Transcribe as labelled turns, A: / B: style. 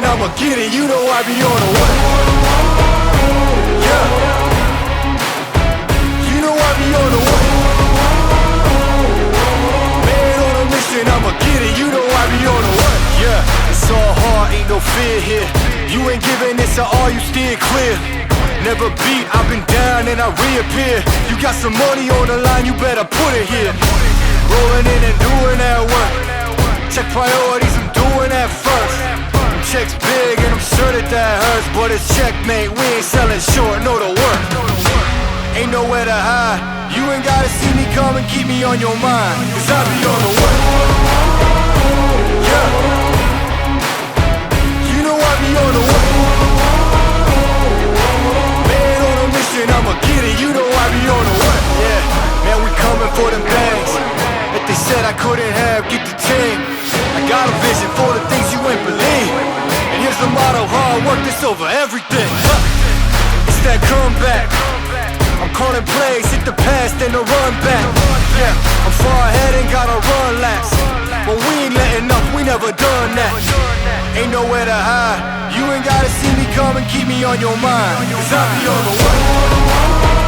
A: mission, I'ma get it. You know I be on the way. Yeah. You know I be on the way. Man on a mission, I'ma get it. You know I be on the way. Yeah, it's all hard, ain't no fear here. You ain't giving this at all, you steer clear. Never beat, I've been down and I reappear. You got some money on the line, you better put it here. Rolling in and doing that work. Check priorities, I'm doing that first. Checks big and I'm sure that hurts, but it's checkmate, we ain't selling short, know the work. Ain't nowhere to hide. You ain't gotta see me come and keep me on your mind, cause I be on the way. Yeah. You know I be on the way. Man on a mission, I'ma get it. You know I be on the way. Yeah, man, we coming for them bags that they said I couldn't have, get the team. I got a vision for the things you ain't believe. And here's the motto, hard work, this over everything. It's that comeback. I'm calling plays, hit the pass, then the run back. Yeah, I'm far ahead and gotta run laps. But we ain't letting up, we never done that. Ain't nowhere to hide. You ain't gotta see me come and keep me on your mind, cause I be on the way.